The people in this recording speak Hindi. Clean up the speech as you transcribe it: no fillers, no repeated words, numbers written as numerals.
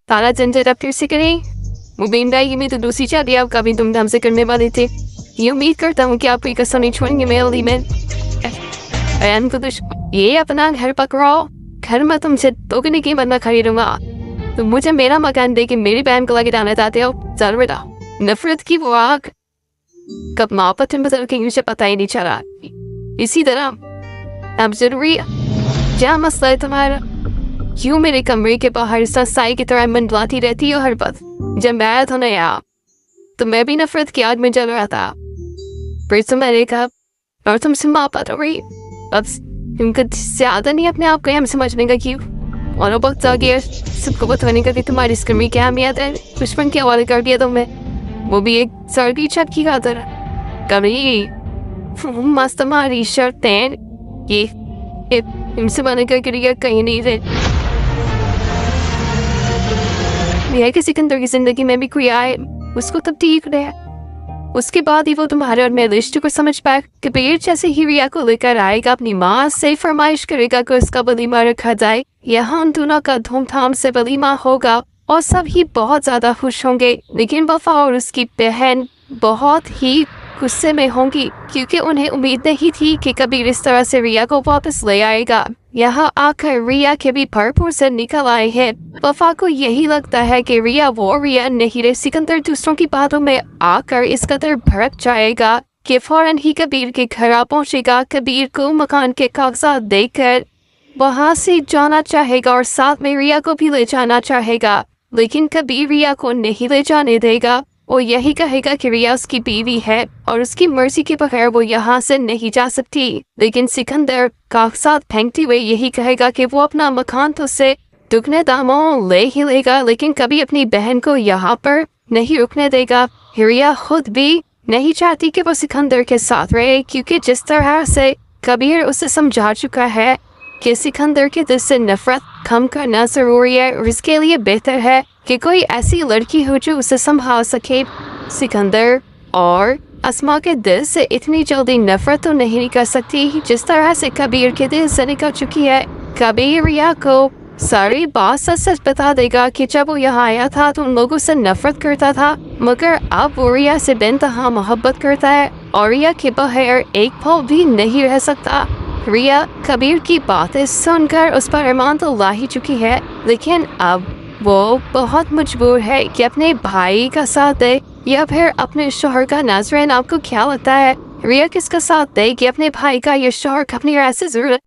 सारा झंझट अब फिर से करें। मुबीन भाई में तो दूसरी शादी आप काफी धूमधाम से करने वाले थे। ये उम्मीद करता हूँ कि आप कसम नहीं छोड़ेंगे मेरे अली में। अयान को तो ये अपना घर पकड़ाओ, घर में तुमसे दोगुनी कीमत में खरीदूंगा। तुम मुझे मेरा मकान दे के मेरी बहन को लगे डालना चाहते हो, जरूर बताओ। नफरत की वो आग कब मोहब्बत में बदल के मुझे पता ही नहीं चला। इसी तरह अब जरूरी क्या मसला है तुम्हारा? क्यों मेरे कमरे के बाहर साई की तरह मंडलाती रहती हो हर वक्त? जब मैं था ना यार तो मैं भी नफरत की आग में जल रहा था। फिर तो मैंने कहा और तुमसे मोहब्बत हो रही। अब तुमको ज्यादा नहीं अपने आप को हम समझने का क्यों? और वक्त आ गया सबको बताने का कि तुम्हारी इस कमी क्या अहमियत है। दुश्मन के हवाले कर दिया तुमने, वो भी एक सर्दी छत की खातर। कभी मस्त हमारी शर्तें ये इनसे बने का क्रिया कहीं नहीं थे। यह कि सिकंदर की जिंदगी में भी कोई आए उसको तब ठीक रहे। उसके बाद ही वो तुम्हारे और मेरे रिश्ते को समझ पाए। कबीर जैसे ही रिया को लेकर आएगा, अपनी माँ से फरमाइश करेगा कि उसका वलीमा रखा जाए। यहाँ उन दोनों का धूमधाम से वलीमा होगा और सब ही बहुत ज्यादा खुश होंगे। लेकिन वफा और उसकी बहन बहुत ही गुस्से में होंगी क्योंकि उन्हें उम्मीद नहीं थी कि कबीर इस तरह से रिया को वापस ले आएगा। यहाँ आकर रिया के भी भरपूर से निकल आए हैं। वफा को यही लगता है कि रिया वो रिया नहीं रहे। सिकंदर दूसरों की बातों में आकर इस कदर भड़क जाएगा कि फौरन ही कबीर के घर आ पहुंचेगा। कबीर को मकान के कागजात देकर वहां से जाना चाहेगा और साथ में रिया को भी ले जाना चाहेगा, लेकिन कबीर रिया को नहीं ले जाने देगा। वो यही कहेगा कि रिया उसकी बीवी है और उसकी मर्जी के बगैर वो यहाँ से नहीं जा सकती। लेकिन सिकंदर कागजात फेंकते हुए यही कहेगा कि वो अपना मकान तो से दुगने दामों ले ही लेगा, लेकिन कभी अपनी बहन को यहाँ पर नहीं रुकने देगा। रिया खुद भी नहीं चाहती कि वो सिकंदर के साथ रहे क्योंकि जिस तरह से कबीर उसे समझा चुका है कि सिकंदर के दिल से नफरत कम करना जरूरी है और इसके लिए बेहतर है कि कोई ऐसी लड़की हो जो उसे संभाल सके। सिकंदर और अस्मा के दिल से इतनी जल्दी नफरत तो नहीं निकल सकती जिस तरह से कबीर के दिल से निकल चुकी है। कबीर रिया को सारी बात सच सच बता देगा कि जब वो यहाँ आया था तो उन लोगों से नफरत करता था, मगर अब वो रिया से बेइंतहा मोहब्बत करता है और रिया के बगैर एक पल भी नहीं रह सकता। रिया कबीर की बातें सुनकर उस पर ईमान तो ला ही चुकी है, लेकिन अब वो बहुत मजबूर है कि अपने भाई का साथ दे या फिर अपने शौहर का। नाज़रीन, आपको क्या लगता है रिया किसका साथ दे कि अपने भाई का या शौहर का? अपनी राय से जरूर